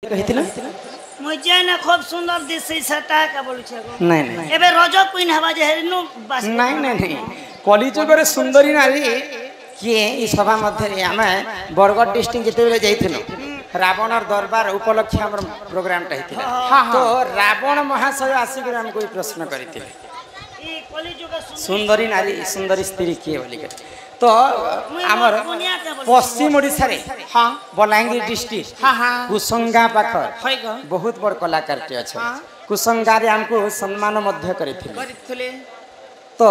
कहिथिला मुझे ना खूब सुंदर दिसई सटा का बोलु छगो नहीं नहीं एबे रजो क्वीन हवा जे हेरिनु बास नहीं नहीं कलिजुगर सुंदरी नारी किए ई सभा मध्य आमे बरगढ़ डिस्ट्रिक्ट जेते बेले जाइथिलो रावणर दरबार उपलक्ष्य हमर प्रोग्राम टाइथिला तो रावण महाशय आसीकर हमको ई प्रश्न करिथिले ई कलिजुग सुंदरी नारी सुंदरी स्त्री किए बोली के तो आमर पश्चिम ओडिशा रे हां बलांगीर डिस्ट्रिक्ट हां हां कुसंगा पाखर बहुत बड़ कलाकार टे अच्छा कुसंगा रे हमको सम्मान मध्य करिथिले तो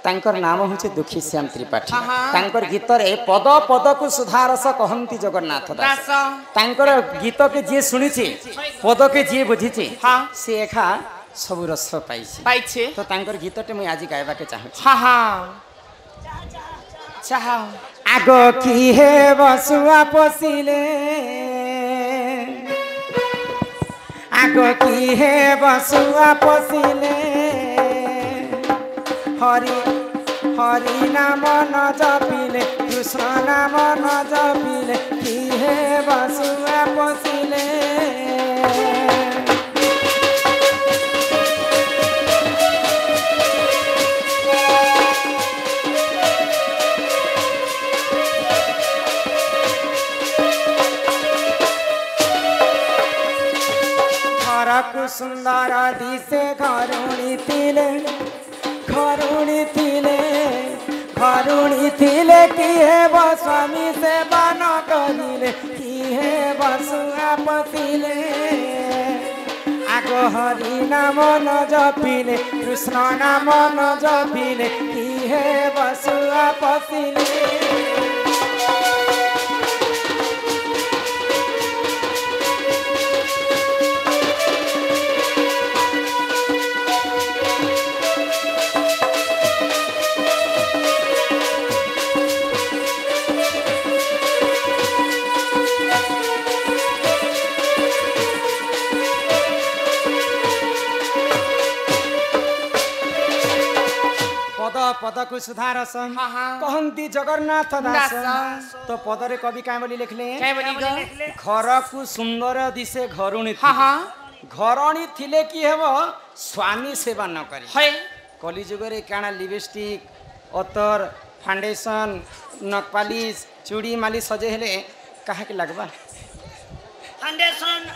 तांकर नाम होचे दुखी श्याम त्रिपाठी तांकर गीत रे पद पद को सुधारस कहंती जगन्नाथ दास तांकर गीत के जे सुनिछि पद के जे बुझिछि से एखा सब रस पाइछि तो तांकर गीत टे मुई आज गायबा के चाहू हां हां चाह आगो की हे बसुआ पसिले आगो की हे बसुआ पसिले हरि हरि नाम न जपिले कृष्ण नाम न जपिले की हे बसुआ पसिले सुंदर दिसे घरुणी थिले कि हे स्वामी से बन करिले कि हे बसुआ पसिले आगो हरि नाम न जपिले कृष्ण नाम न जपिले कि हे बसुआ पसिले पद को सुधारस कहंती जगन्नाथ दास तो पदरे कवि काय बोली लिखले घर को सुंदर दिसे घरुणी घरणी थिले कि हेबो स्वामी सेवा न करी कलिजुगरे काना लिपस्टिक अतर फाउंडेशन नखपालिश चूड़ी माली सजे हेले काहे के लगबा फाउंडेशन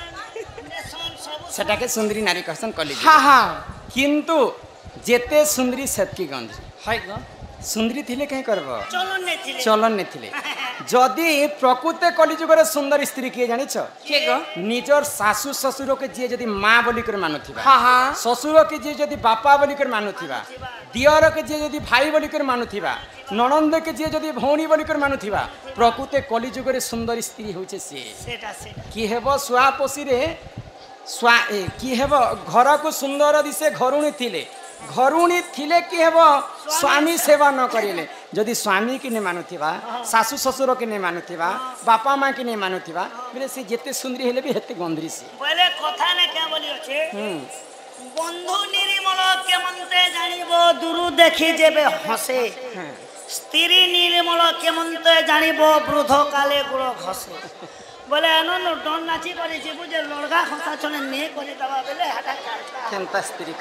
सब सेटा के सुंदरी नारी कहसन कलिजुग किंतु जेते सुंदरी सेतकी गंध है सुंदरी थिले कहीं करब चलन ने थिले जदि प्रकृत कलिजुगर सुंदर स्त्री किए जानी निजर सासु ससुर के जी जदि माँ बोलिकर मानुथिबा ससुर के जी जदि बापा बोलिकर मानुथिबा दियर के जी जदि भाई बोलिकर मानुथिबा ननंद के जी जदि भौणी बोलिकर मानुथिबा प्रकृत कलिजुगर सुंदर स्त्री होचे से कि हेबो सुआ पोसी रे स्वा कि हेबो घर को सुंदर दिसे घरुणी थिले घरुणी थिले कि हेबो स्वामी सेवा न करिले जदि स्वामी की ने मानुथिबा सासु ससुर के ने मानुथिबा बापा माँ की ने मानुथिबा बोले से जेते सुंदरी हेले भी हेते गंधरी से बोले कथा ने क्या बोली अछि बंधु निर्मल केमंते जानिबो दुरु देखि जेबे हसे स्त्री निर्मल केमंते जानिबो वृद्ध काले गुड़ घसे बोले अनन डन नाची करी जे बुझे लड़का खसा चने ने करी दबा बोले हटा केनता स्त्री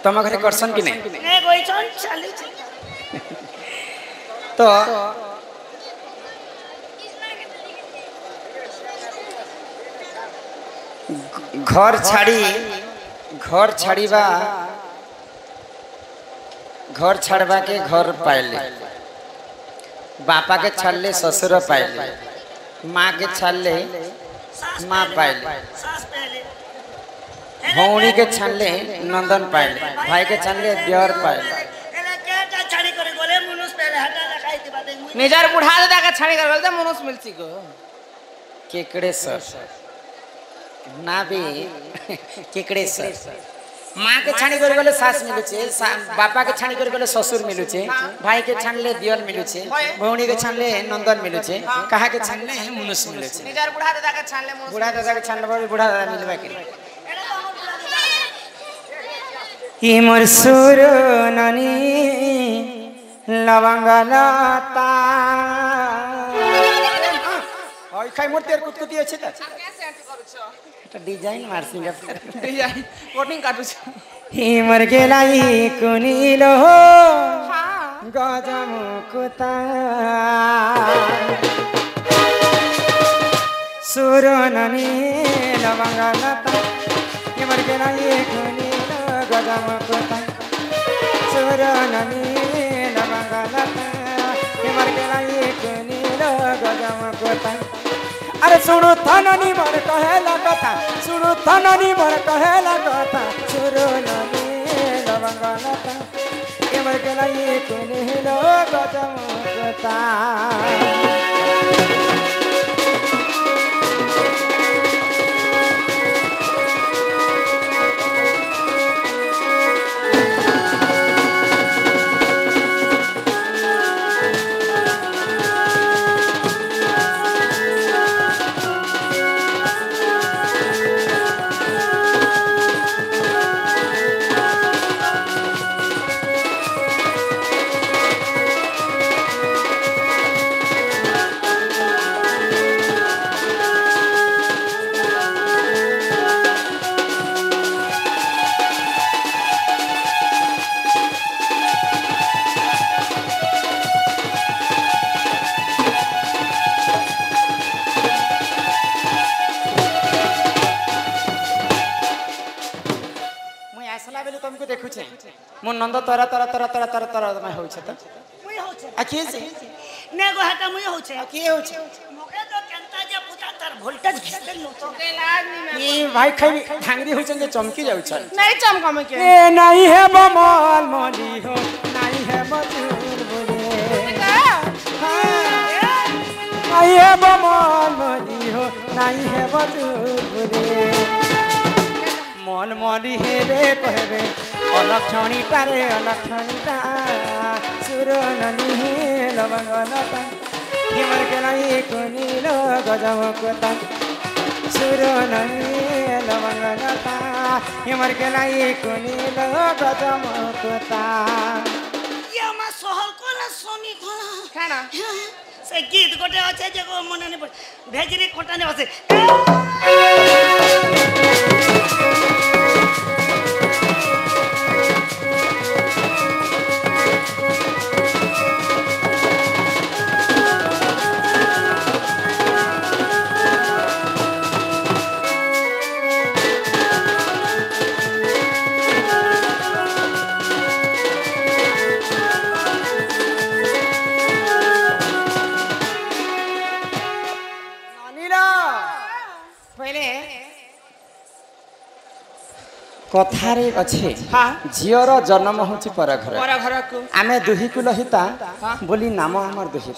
तम घरे करसन कि नहीं ने गोइछन चाली तो घर छाड़बा के घर पाइले बापा के छाड़ले ससुर पाइले माँ के छाड़ले माँ पाइले भौणी के छानले नंदन पाइले भाई के छानले दियर पाइले निजार बुढ़ा दादा का छाड़ी कर बोलते मनुष्य मिलसी को केकड़े सर ना भी केकड़े सर माँ के छाणी कर बोले सास मिलुचे बापा के छाणी कर बोले ससुर मिलुचे भाई के छानले दियर मिलुचे भौणी के छानले नंदन मिलुचे कहा के छानले मनुष्य मिलुचे निजार बुढ़ा दादा का छानले बुढ़ा दादा के छानले बुढ़ा दादा मिलबा के कि मोर सुर ननी लवंग लता খাই মোর তের কুতকুতি আছে তা এটা ডিজাইন মারছি ডিজাইন কোটিং কাটুছ হি মর গেলাই কুনিলো গজমুকুতা সুরননি লবঙ্গলতা হি মর গেলাই কুনিলো গজমুকুতা সুরননি লবঙ্গলতা হি মর গেলাই কুনিলো গজমুকুতা अरे सुनो थननी मोर कहेला कथा सुनो थननी मोर कहेला कथा सुरो ननी लवंगलता एमर केला ये कोने लो गजमुकता मो नंद तोरा तोरा तोरा तोरा तोरा तोरा मैं होछ त मुई होछे आखी से ने गो हटा मुई होछे आखी होछ मोके तो केंता जे पुता तार वोल्टेज घिसल लो तो लाज नहीं ये भाई खाई ढांगरी होछ जे चमकी जाउ छ नहीं चमकम के ए नहीं है बमल मोली हो नहीं है मजूर बोले नहीं है बमल मोली हो नहीं है मजूर बोले मन मली हेबे कहबे अलक्षणी तारे अलक्षणी ता सुरो ननी लवंगलता हिमर केलाई कोनिलो गजमुकुता सुरो ननी लवंगलता हिमर केलाई कोनिलो गजमुकुता ये मा सोहल कोला सोनी कोला खाना से गीत गोटे আছে যে মনে নেই ভেজরি কোটানে আছে कथारे अच्छे झीर जन्म हूँ पर घर आम दुही कुलहिता बोली नाम आमर दुही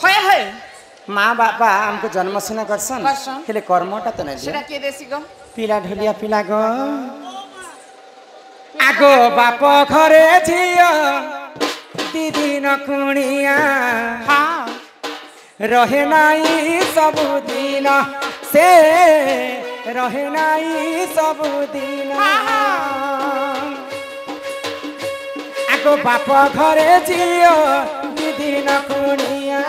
माँ बापा हमको जन्म सिना करसन हेले कर्मटा तो नहीं पिला ढोलिया पिला गो आगो बाप घरे झियो दीदी न कुणिया रहे नाई सबुदिन से रहे नाई सबुदिन आगो बाप घरे झियो दीदी न कुणिया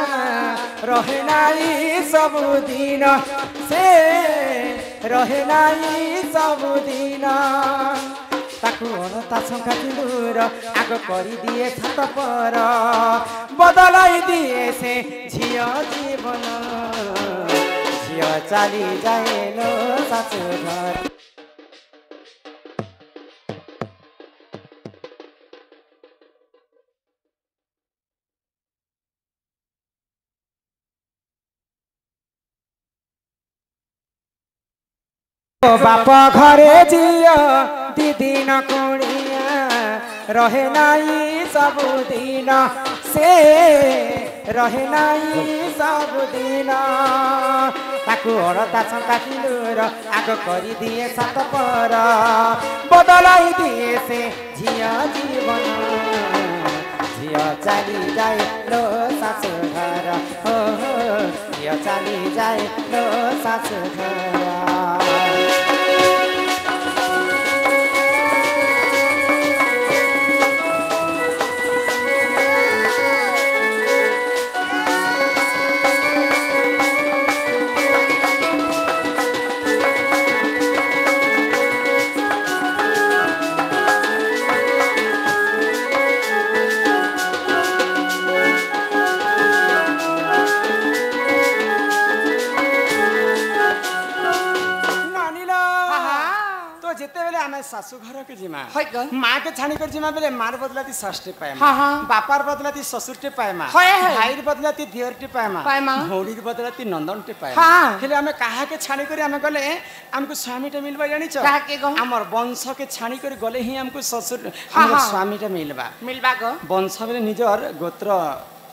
रहे नाई सबुदिन से रहे नाई सबुदिन ताकू अनता शंका दूर आग कर दिए छात पर बदलाई दिए से झियो जीवन झियो चली जाए लो सासु घर बाप घरे झियो दीदी न कुणिया रहे नाई सबुदिन से रहे नाई सबुदिन ताकू अड़ता छंका सिंदूर आग कर दिए सात पर बदलाई दिए से झियो जीवन झियो चली जाए लो सासु घर हो झियो चली जाए लो सासु घर बेले आमे सासू घर के जिमा है ग माँ के छानी कर जिमा बेले मार बदलाती सासटे पाए हाँ हाँ बापार बदलाती ससुरटे पाए माँ है भाईर बदलाती दियरटे पाए माँ भौरीर बदलाती नंदनटे पाए हाँ हेले आमे कहा के छानी करी आमे गले हमको स्वामीटे मिलबा जानी छ कहा के गो हमर वंश के छानी करी गले ही हमको ससुर हमर स्वामीटे मिलबा गो वंश बेले निजर गोत्र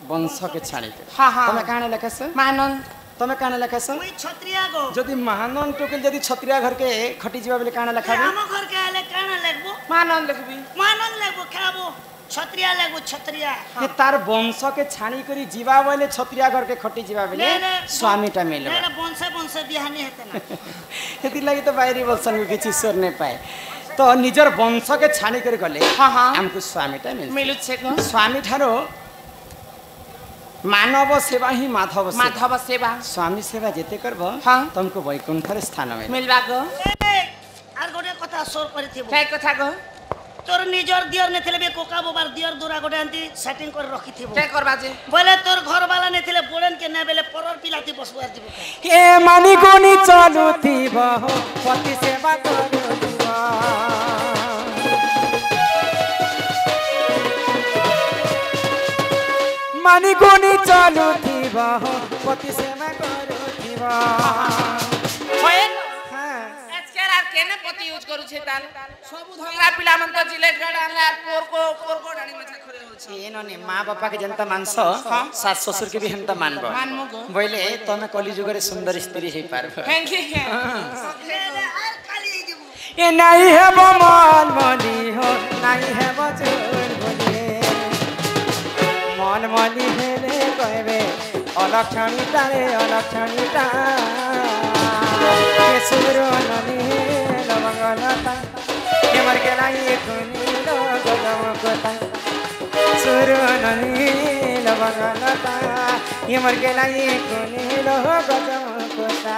वंश के छानी के हाँ हाँ तमे काने लेखस मानन तमे काने लेखस ওই ছত্রিয়া গো যদি महानन टोकेल যদি छत्रिया घर के खटी जीवा बेले काने लेखाबे ଆମ ଘର কে আলে কানা লাগবো मानन लिखबी মানন লাগবো খাবো ছত্রিয়া লাগবো ছত্রিয়া ये तार वंश के छानी करी जीवा बेले छत्रिया घर के खटी जीवा बेले स्वामीटा मिलबा না বংশে বংশে বিহানি হেতে না हेति लागि तो बाहरी बसन के किछि स्वर नहीं पाए तो निजर वंश के छानी करी गले हाँ हाँ हमको स्वामीटा मिलु छे गो स्वामी ठारो मानव सेवा ही माधव सेवा स्वामी सेवा जेते करबो हाँ तुमको वैकुंठ स्थान में मिलबा गो আর গোটে কথা সোর করিথিব काय কথা गो তোর নিজর দিয়র নেথিলে বে কোকা বাবার দিয়র দুরা গোটে আনতি সেটিং করে রাখিথিব काय करबा जे বলে তোর ঘর বালা নেথিলে বড়েন কে না বেলে পরর পিলাতি বসবো আর দিব ए मानी गुनी चलुथिब पति सेवा करुथिब मानी गुनी चलुथिब पति सेवा करुथिब होय हां आजकल आर केने पति यूज करू छे ताल सब धंगा पिला मन त जिलेट गाड आनला पोर को डाणी मछा खरे होछे एनने माँ बापा के जनता मानस सास ससुर के भी हमता मानबो मानमो गो बोले तमे कली जुग रे सुंदर स्त्री हे पारबो थैंक यू আর খালি দিব ए नहीं है मन मनी हो नहीं है बचन बोले मन मनी हेले कहबे अलक्षणीता रे अलक्षणीता के सुरो ननी लवंगलता के मर के लाई कोनी लो गगम कोता सुरो ननी लवंगलता ये मर के लाई कोनी लो गगम कोता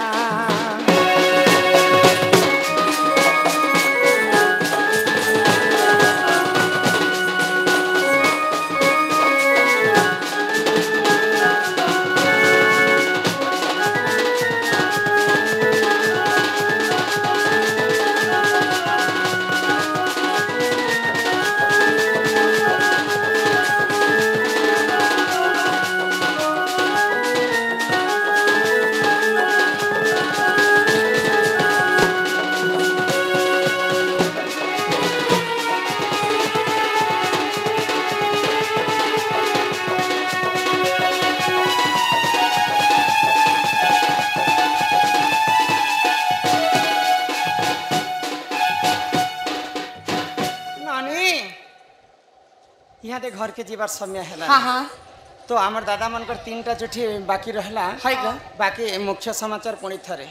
यहाँ दे घर के जीवार समय है हाँ हाँ तो आमर दादा मनकर 3टा चिठी बाकी रहला है ग बाकी मुख्य समाचार पुणी थरे